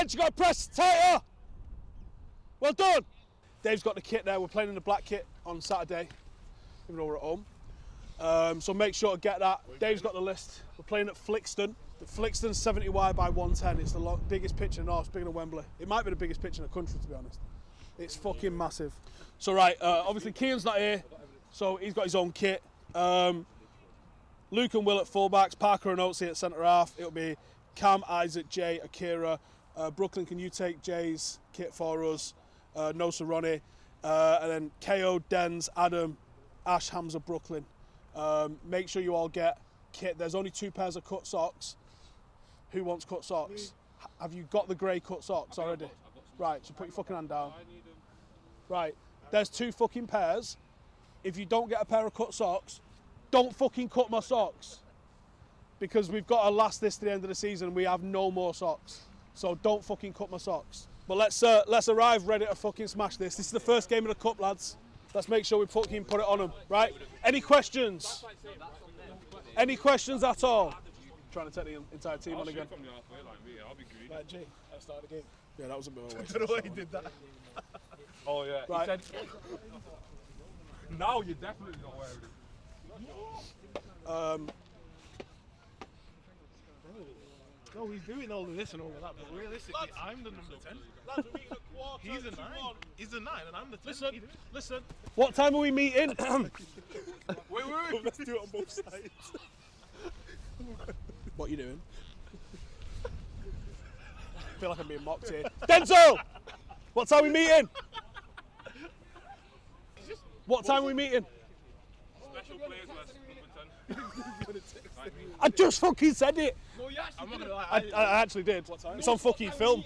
bench, you got to press tighter. Well done. Dave's got the kit there. We're playing in the black kit on Saturday, even though we're at home. So make sure to get that. Dave's got the list. We're playing at Flixton. The Flixton's 70 wide by 110. It's the biggest pitch in the north, bigger than Wembley. It might be the biggest pitch in the country, to be honest. It's fucking massive. So right, obviously Kian's not here, so he's got his own kit. Luke and Will at fullbacks, Parker and Oatsy at centre half. It'll be Cam, Isaac, Jay, Akira. Brooklyn, can you take Jay's kit for us? Nosa, Ronnie. And then KO, Dens, Adam, Ash, Hamza, Brooklyn. Make sure you all get kit. There's only 2 pairs of cut socks. Who wants cut socks? Have you got the grey cut socks already? Right, so put your fucking hand down. Right, there's 2 fucking pairs. If you don't get a pair of cut socks, don't fucking cut my socks. Because we've got to last this to the end of the season and we have no more socks. So don't fucking cut my socks. But let's arrive ready to fucking smash this. This is the first game of the cup, lads. Let's make sure we fucking put it on them, right? Any questions? Any questions at all? Trying to take the entire team on again. Right, G, at the start of the game. Yeah, that was a bit of a waste. I don't know why he did that. Oh yeah, right. He said, now you're definitely not wearing it. No, he's doing all of this and all of that, but realistically, lads, I'm the number 10. Lads, we're meeting at quarter. He's a 9. He's the 9 and I'm the 10. Listen. What time are we meeting? Wait. Let's do it on both sides. What are you doing? I feel like I'm being mocked here. Denzel! What time are we meeting? What time are we meeting? Special players number 10. I just fucking said it. No, you actually I'm not gonna lie. I actually did. It's on fucking film.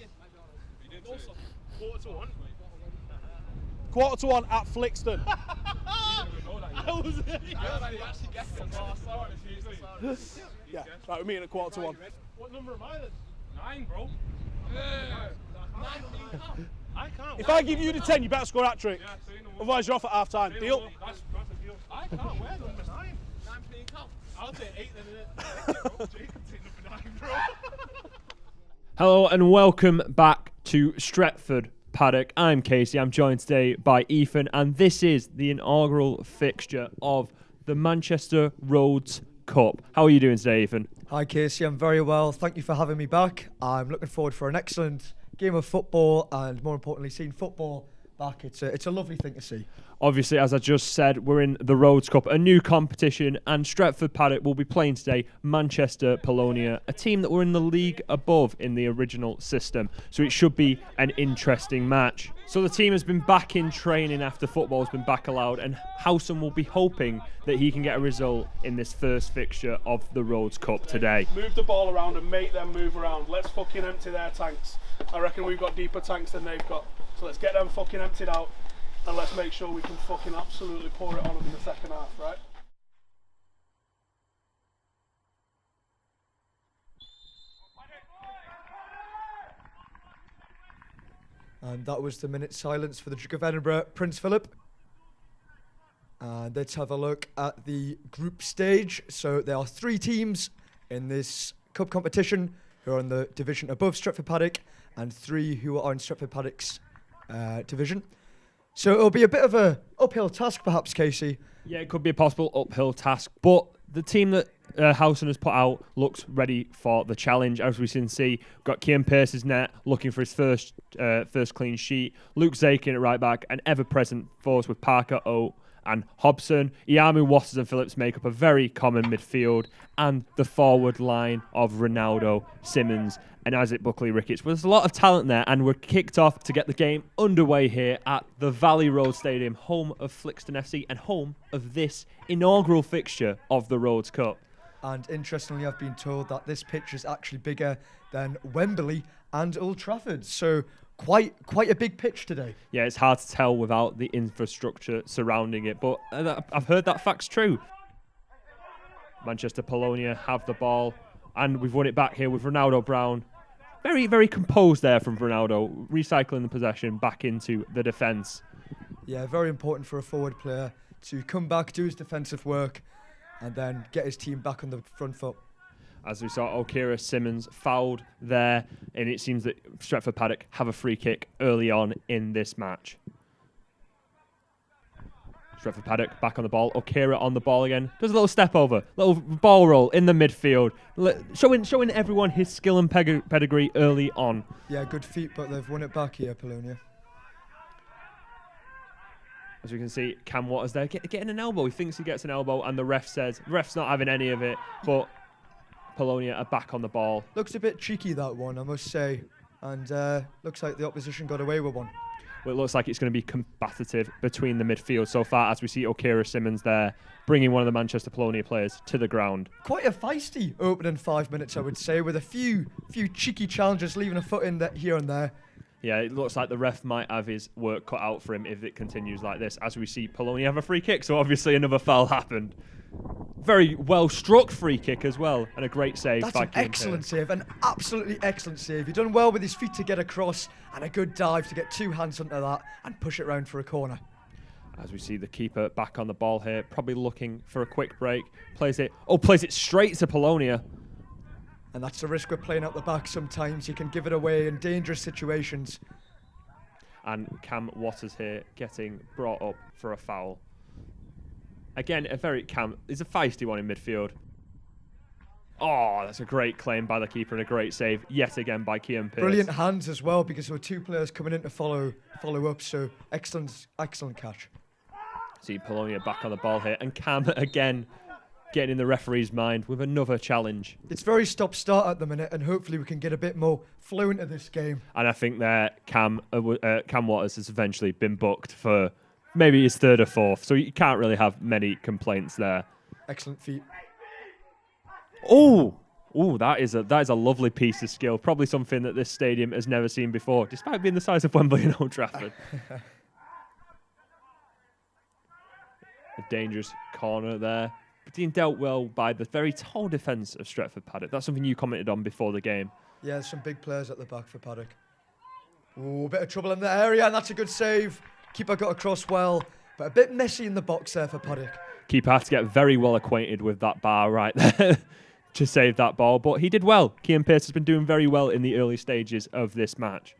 Quarter to 1. Quarter to 1 at Flixton. Yeah, right, we're meeting at quarter to 1. What number am I then? 9, bro. I can't. If I give you the 10, you better score a hat-trick. Otherwise, you're off at half-time. Deal? That's a deal. I can't wear number 9. 9 playing count. I'll take 8 then. Jake can take number 9, bro. Hello and welcome back to Stretford Paddock. I'm Casey. I'm joined today by Ethan, and this is the inaugural fixture of the Manchester Rhodes Cup. How are you doing today, Ethan? Hi Casey, I'm very well. Thank you for having me back. I'm looking forward for an excellent game of football and more importantly seeing football back. It's a lovely thing to see. Obviously, as I just said, we're in the Rhodes Cup, a new competition, and Stretford Paddock will be playing today Manchester Polonia, a team that were in the league above in the original system. So it should be an interesting match. So the team has been back in training after football has been back allowed, and Howson will be hoping that he can get a result in this first fixture of the Rhodes Cup today. Move the ball around and make them move around. Let's fucking empty their tanks. I reckon we've got deeper tanks than they've got. So let's get them fucking emptied out. And let's make sure we can fucking absolutely pour it on them in the second half, right? And that was the minute silence for the Duke of Edinburgh, Prince Philip. And let's have a look at the group stage. So there are 3 teams in this cup competition who are in the division above Stretford Paddock and 3 who are in Stretford Paddock's division. So it'll be a bit of a uphill task, perhaps, Casey. Yeah, it could be a possible uphill task, but the team that Howson has put out looks ready for the challenge. As we can see, we've got Kian Pearce's net looking for his first clean sheet. Luke Zakin at right back, and ever-present forwards with Parker, Oat, and Hobson. Iamu, Watters and Phillips make up a very common midfield, and the forward line of Ronaldo, Simmons and Isaac Buckley-Ricketts. Well, there's a lot of talent there, and we're kicked off to get the game underway here at the Valley Road Stadium, home of Flixton FC and home of this inaugural fixture of the Rhodes Cup. And interestingly, I've been told that this pitch is actually bigger than Wembley and Old Trafford. So quite a big pitch today. Yeah, it's hard to tell without the infrastructure surrounding it, but I've heard that fact's true. Manchester Polonia have the ball, and we've won it back here with Ronaldo Brown. Very, very composed there from Ronaldo, recycling the possession back into the defence. Yeah, very important for a forward player to come back, do his defensive work, and then get his team back on the front foot. As we saw, O'Keara Simmons fouled there, and it seems that Stretford Paddock have a free kick early on in this match. Stretford Paddock back on the ball. O'Keara on the ball again. Does a little step over, little ball roll in the midfield, showing everyone his skill and pedigree early on. Yeah, good feet, but they've won it back here, Polonia. As we can see, Cam Waters there getting an elbow. He thinks he gets an elbow, and the ref says the ref's not having any of it, but Polonia are back on the ball. Looks a bit cheeky, that one, I must say. And looks like the opposition got away with one. Well, it looks like it's going to be combative between the midfield so far, as we see O'Keara Simmons there bringing one of the Manchester Polonia players to the ground. Quite a feisty opening 5 minutes, I would say, with a few cheeky challenges, leaving a foot in here and there. Yeah, it looks like the ref might have his work cut out for him if it continues like this, as we see Polonia have a free kick, so obviously another foul happened. Very well struck free kick as well, and a great save by That's an excellent save, an absolutely excellent save. He done well with his feet to get across, and a good dive to get 2 hands onto that and push it round for a corner. As we see the keeper back on the ball here, probably looking for a quick break. Plays it straight to Polonia. And that's the risk with playing out the back sometimes. You can give it away in dangerous situations. And Cam Waters here getting brought up for a foul. Again, it's a feisty one in midfield. Oh, that's a great claim by the keeper and a great save yet again by Kian Pearce. Brilliant hands as well, because there were 2 players coming in to follow up, so excellent catch. See Polonia back on the ball here, and Cam again getting in the referee's mind with another challenge. It's very stop-start at the minute, and hopefully we can get a bit more flow into this game. And I think that Cam Waters has eventually been booked for maybe his 3rd or 4th, so you can't really have many complaints there. Excellent feet. Oh, that is a lovely piece of skill. Probably something that this stadium has never seen before, despite being the size of Wembley and Old Trafford. A dangerous corner there, being dealt well by the very tall defence of Stretford Paddock. That's something you commented on before the game. Yeah, there's some big players at the back for Paddock. Ooh, a bit of trouble in the area, and that's a good save. Keeper got across well, but a bit messy in the box there for Paddock. Keeper had to get very well acquainted with that bar right there to save that ball, but he did well. Kian Pearce has been doing very well in the early stages of this match.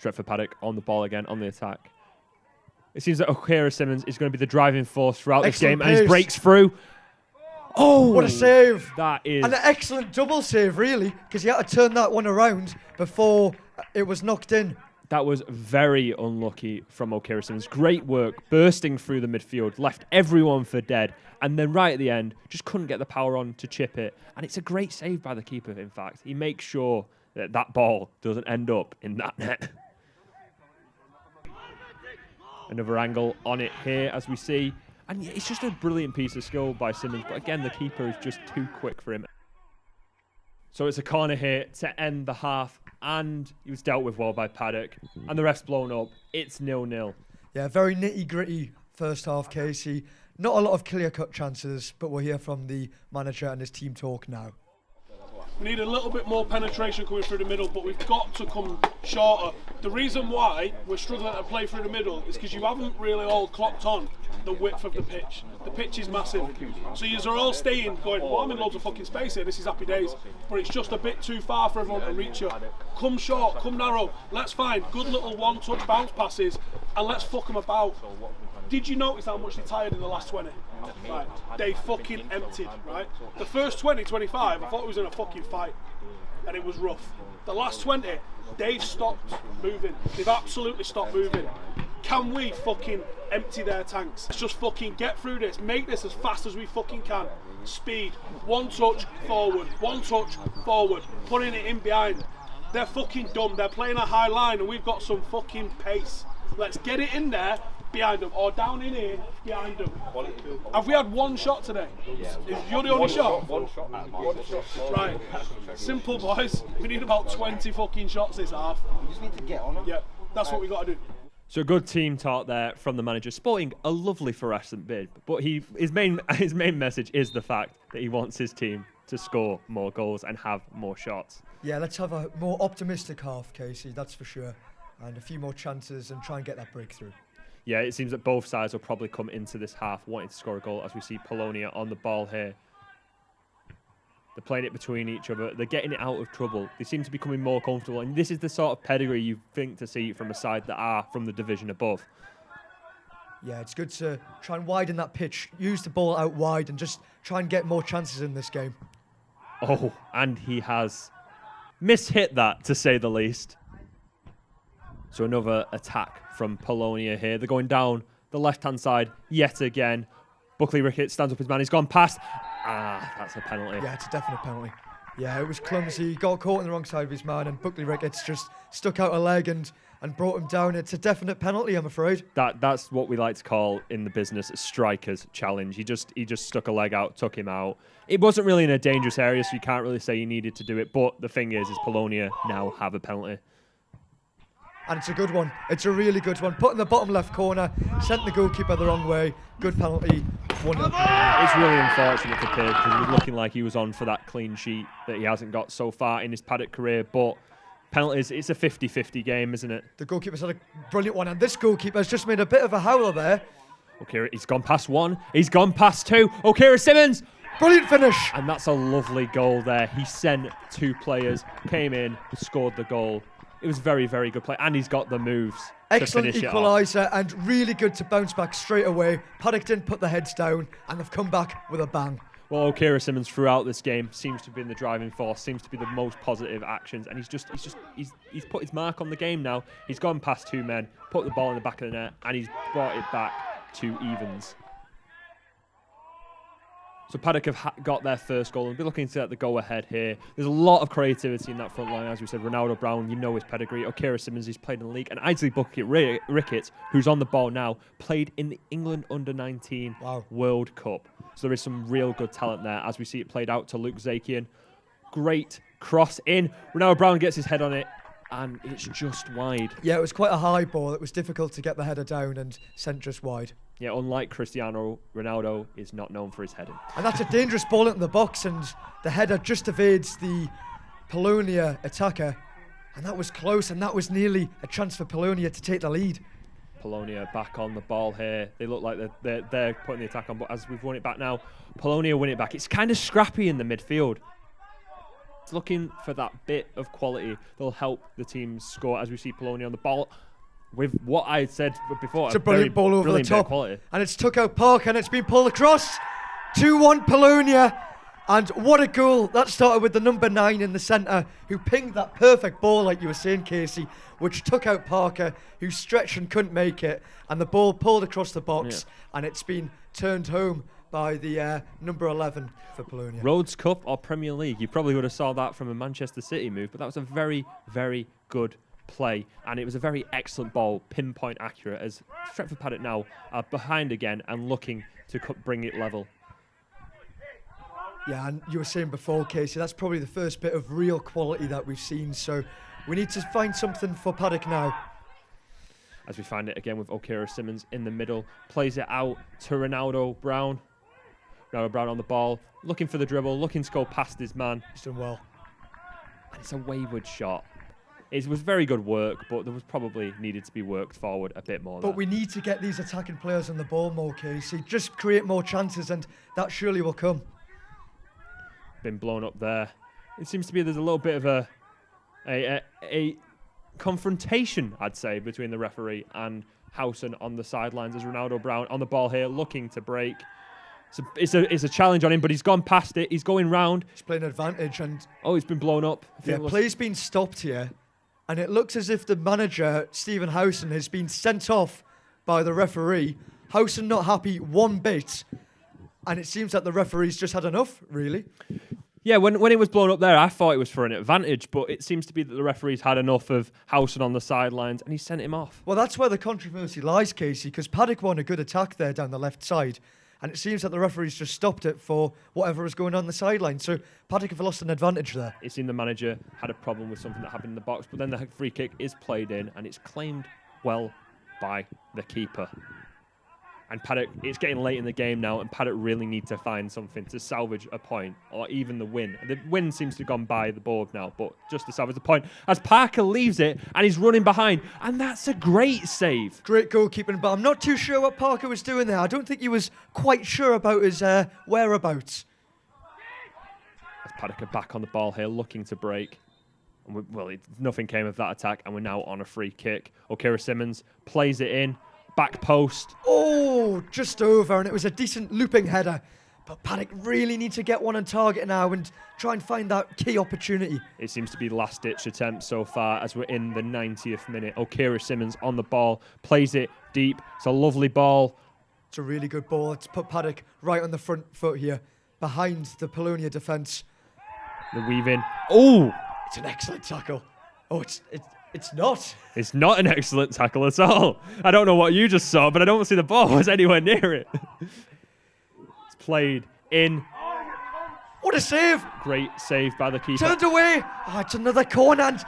Stretford Paddock on the ball again, on the attack. It seems that O'Keara Simmons is going to be the driving force throughout this game, and he breaks through. Oh, what a save! That is... And an excellent double save, really, because he had to turn that one around before it was knocked in. That was very unlucky from O'Keara Simmons. Great work, bursting through the midfield, left everyone for dead, and then right at the end, just couldn't get the power on to chip it. And it's a great save by the keeper, in fact. He makes sure that that ball doesn't end up in that net. Another angle on it here, as we see. And it's just a brilliant piece of skill by Simmons, but again, the keeper is just too quick for him. So it's a corner here to end the half, and he was dealt with well by Paddock, and the ref's blown up. It's 0-0. Yeah, very nitty-gritty first half, Casey. Not a lot of clear-cut chances, but we'll hear from the manager and his team talk now. We need a little bit more penetration coming through the middle, but we've got to come shorter. The reason why we're struggling to play through the middle is because you haven't really all clocked on the width of the pitch. The pitch is massive. So you are all staying going, well, I'm in loads of fucking space here, this is happy days. But it's just a bit too far for everyone to reach you. Come short, come narrow. Let's find good little one-touch bounce passes and let's fuck them about. Did you notice how much they tired in the last 20? Right. They fucking emptied, right? The first 20, 25, I thought it was in a fucking fight. And it was rough. The last 20, they've stopped moving. They've absolutely stopped moving. Can we fucking empty their tanks? Let's just fucking get through this. Make this as fast as we fucking can. Speed. One touch forward. One touch forward. Putting it in behind. They're fucking dumb. They're playing a high line and we've got some fucking pace. Let's get it in there. Behind them, or down in here, behind them. Have we had one shot today? Is you're the only shot? One shot. Right. Simple, boys. We need about 20 fucking shots this half. You just need to get on it. Yeah, that's what we got to do. So a good team talk there from the manager, sporting a lovely fluorescent beard, but his main message is the fact that he wants his team to score more goals and have more shots. Yeah, let's have a more optimistic half, Casey, that's for sure. And a few more chances and try and get that breakthrough. Yeah, it seems that both sides will probably come into this half wanting to score a goal, as we see Polonia on the ball here. They're playing it between each other. They're getting it out of trouble. They seem to be becoming more comfortable. And this is the sort of pedigree you think to see from a side that are from the division above. Yeah, it's good to try and widen that pitch, use the ball out wide and just try and get more chances in this game. Oh, and he has mishit that, to say the least. So another attack from Polonia here. They're going down the left-hand side yet again. Buckley Ricketts stands up his man. He's gone past. Ah, that's a penalty. Yeah, it's a definite penalty. Yeah, it was clumsy. He got caught on the wrong side of his man, and Buckley Ricketts just stuck out a leg and brought him down. It's a definite penalty, I'm afraid. That's what we like to call in the business a striker's challenge. He just stuck a leg out, took him out. It wasn't really in a dangerous area, so you can't really say he needed to do it. But the thing is Polonia now have a penalty. And it's a good one. It's a really good one. Put in the bottom left corner, sent the goalkeeper the wrong way. Good penalty. 1-0. It's really unfortunate for Pitt because he was looking like he was on for that clean sheet that he hasn't got so far in his Paddock career. But penalties, it's a 50-50 game, isn't it? The goalkeeper's had a brilliant one, and this goalkeeper's just made a bit of a howler there. Okay, he's gone past one. He's gone past two. Okira Simmons. Brilliant finish. And that's a lovely goal there. He sent two players, came in, scored the goal. It was very, very good play. And he's got the moves Excellent to finish equaliser and really good to bounce back straight away. Paddock didn't put the heads down and they've come back with a bang. Well, Okira Simmons throughout this game seems to have been the driving force, seems to be the most positive actions, and he's put his mark on the game now. He's gone past two men, put the ball in the back of the net, and he's brought it back to evens. So Paddock have got their first goal and be looking to get the go-ahead here. There's a lot of creativity in that front line, as we said. Ronaldo Brown, you know his pedigree. Okira Simmons, he's played in the league. And Isley Ricketts, who's on the ball now, played in the England Under-19 World Cup. So there is some real good talent there, as we see it played out to Luke Zakian. Great cross in. Ronaldo Brown gets his head on it, and it's just wide. Yeah, it was quite a high ball. It was difficult to get the header down and sent just wide. Yeah, unlike Cristiano, Ronaldo is not known for his heading. And that's a dangerous ball into the box, and the header just evades the Polonia attacker. And that was close, and that was nearly a chance for Polonia to take the lead. Polonia back on the ball here. They look like they're putting the attack on, but as we've won it back now, Polonia win it back. It's kind of scrappy in the midfield. It's looking for that bit of quality that'll help the team score, as we see Polonia on the ball. With what I said before, It's a brilliant ball over the top, quality. and it's took out Park, and it's been pulled across. 2-1 Polonia, and what a goal. That started with the number 9 in the centre, who pinged that perfect ball, like you were saying, Casey, which took out Parker, who stretched and couldn't make it, and the ball pulled across the box, and it's been turned home by the number 11 for Polonia. Rhodes Cup or Premier League, you probably would have saw that from a Manchester City move, but that was a very, very good play, and it was a very excellent ball, pinpoint accurate, as Stretford Paddock now are behind again and looking to bring it level. Yeah, and you were saying before, Casey, that's probably the first bit of real quality that we've seen, so we need to find something for Paddock now. As we find it again with Okira Simmons in the middle, plays it out to Ronaldo Brown. Ronaldo Brown on the ball, looking for the dribble, looking to go past his man. He's done well. And it's a wayward shot. It was very good work, but there was probably needed to be worked forward a bit more. But we need to get these attacking players on the ball more, Casey. Just create more chances, and that surely will come. Been blown up there. It seems to be there's a little bit of a confrontation, I'd say, between the referee and Howson on the sidelines, as Ronaldo Brown on the ball here, looking to break. It's a challenge on him, but he's gone past it. He's going round. He's playing advantage, and he's been blown up. Yeah, play's been stopped here. And it looks as if the manager, Stephen Howson, has been sent off by the referee. Howson not happy one bit. And it seems that the referee's just had enough, really. Yeah, when it was blown up there, I thought it was for an advantage, but it seems to be that the referee's had enough of Howson on the sidelines, and he sent him off. Well, that's where the controversy lies, Casey, because Paddock won a good attack there down the left side. And it seems that the referee's just stopped it for whatever was going on the sideline. So Paddock have lost an advantage there. It seemed the manager had a problem with something that happened in the box, but then the free kick is played in, and it's claimed well by the keeper. And Paddock, it's getting late in the game now, and Paddock really need to find something to salvage a point or even the win. The win seems to have gone by the board now, but just to salvage the point, as Parker leaves it and he's running behind, and that's a great save. Great goalkeeping, but I'm not too sure what Parker was doing there. I don't think he was quite sure about his whereabouts. As Paddock are back on the ball here, looking to break. And nothing came of that attack, and we're now on a free kick. O'Kira Simmons plays it in. Back post. Oh, just over, and it was a decent looping header. But Paddock really needs to get one on target now and try and find that key opportunity. It seems to be last-ditch attempt so far as we're in the 90th minute. O'Kira Simmons on the ball, plays it deep. It's a lovely ball. It's a really good ball. It's put Paddock right on the front foot here, behind the Polonia defence. The weave in. Oh! It's an excellent tackle. Oh, it's not. It's not an excellent tackle at all. I don't know what you just saw, but I don't see the ball was anywhere near it. It's played in. What a save! Great save by the keeper. Turned away. Oh, it's another corner, and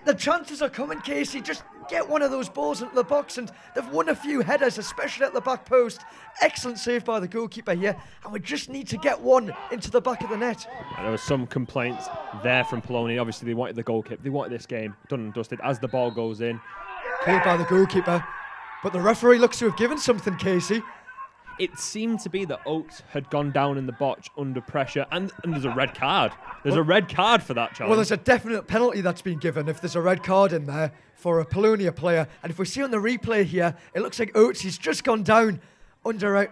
the chances are coming, Casey. Just get one of those balls into the box, and they've won a few headers, especially at the back post. Excellent save by the goalkeeper here, and we just need to get one into the back of the net. And there was some complaints there from Polonia. Obviously, they wanted the goal kick. They wanted this game done and dusted as the ball goes in. Cleared by the goalkeeper, but the referee looks to have given something, Casey. It seemed to be that Oates had gone down in the botch under pressure, and there's a red card. There's a red card for that challenge. Well, there's a definite penalty that's been given if there's a red card in there for a Polonia player. And if we see on the replay here, it looks like Oates has just gone down under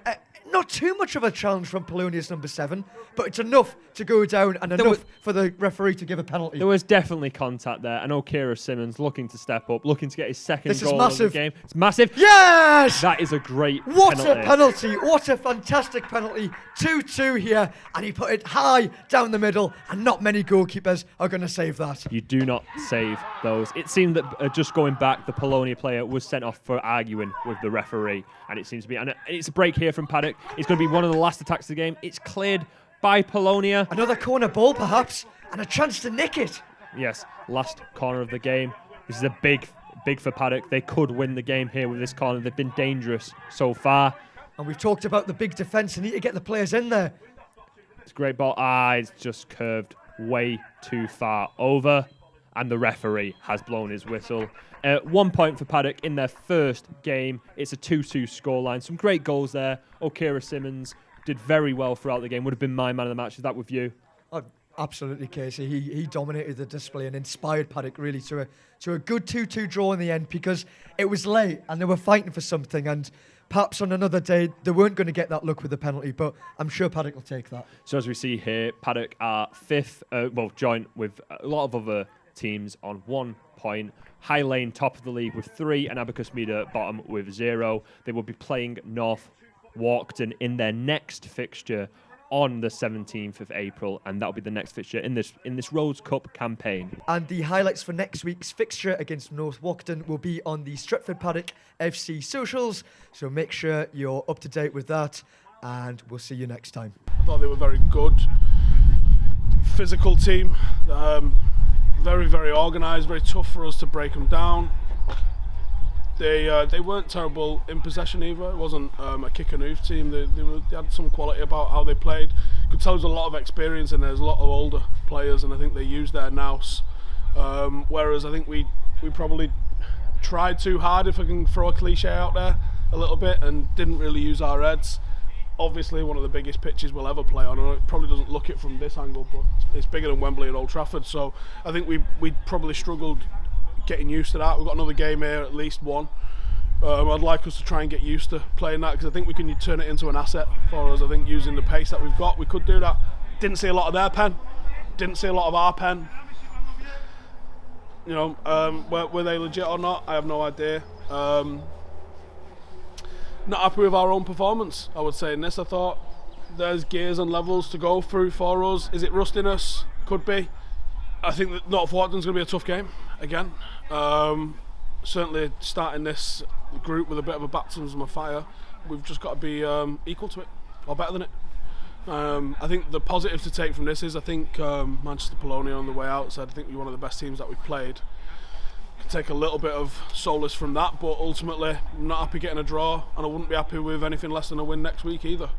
not too much of a challenge from Polonia's number 7, but it's enough to go down and enough for the referee to give a penalty. There was definitely contact there, and O'Kira Simmons looking to step up, looking to get his second goal of the game. It's massive. Yes! That is a great What penalty. a penalty. What a fantastic penalty. 2-2 here, and he put it high down the middle, and not many goalkeepers are going to save that. You do not save those. It seemed that just going back, the Polonia player was sent off for arguing with the referee, and it seems to be, and it's a break here from Paddock. It's going to be one of the last attacks of the game. It's cleared by Polonia. Another corner ball, perhaps, and a chance to nick it. Yes, last corner of the game. This is a big for Paddock. They could win the game here with this corner. They've been dangerous so far. And we've talked about the big defence. They need to get the players in there. It's a great ball. It's just curved way too far over, and the referee has blown his whistle. 1 point for Paddock in their first game. It's a 2-2 scoreline. Some great goals there. O'Kira Simmons did very well throughout the game. Would have been my man of the match. Is that with you? Oh, absolutely, Casey. He dominated the display and inspired Paddock really to a good 2-2 draw in the end, because it was late and they were fighting for something, and perhaps on another day they weren't going to get that luck with the penalty, but I'm sure Paddock will take that. So as we see here, Paddock are fifth, joint with a lot of other teams on 1 point. High Lane top of the league with 3, and Abacus Media bottom with 0. They will be playing North Walkden in their next fixture on the 17th of April, and that'll be the next fixture in this Rhodes Cup campaign. And the highlights for next week's fixture against North Walkden will be on the Stretford Paddock FC socials, so make sure you're up to date with that, and we'll see you next time. I thought they were very good, physical team, very, very organised, very tough for us to break them down. They weren't terrible in possession either. It wasn't a kick and hoof team. They had some quality about how they played. Could tell there's a lot of experience in there. There's a lot of older players, and I think they used their nous. Whereas I think we probably tried too hard, if I can throw a cliche out there, a little bit, and didn't really use our heads. Obviously one of the biggest pitches we'll ever play on. It probably doesn't look it from this angle, but it's bigger than Wembley and Old Trafford, so I think we probably struggled getting used to that. We've got another game here, at least one. I'd like us to try and get used to playing that, because I think we can turn it into an asset for us. I think using the pace that we've got, we could do that. Didn't see a lot of their pen, didn't see a lot of our pen. You know, were they legit or not? I have no idea. Not happy with our own performance, I would say, in this. I thought there's gears and levels to go through for us. Is it rustiness? Could be. I think that North Walkden's going to be a tough game again. Certainly starting this group with a bit of a baptism of fire, we've just got to be equal to it, or better than it. I think the positive to take from this is, I think Manchester Polonia on the way out said, I think we're one of the best teams that we've played. take a little bit of solace from that, but ultimately I'm not happy getting a draw, and I wouldn't be happy with anything less than a win next week either.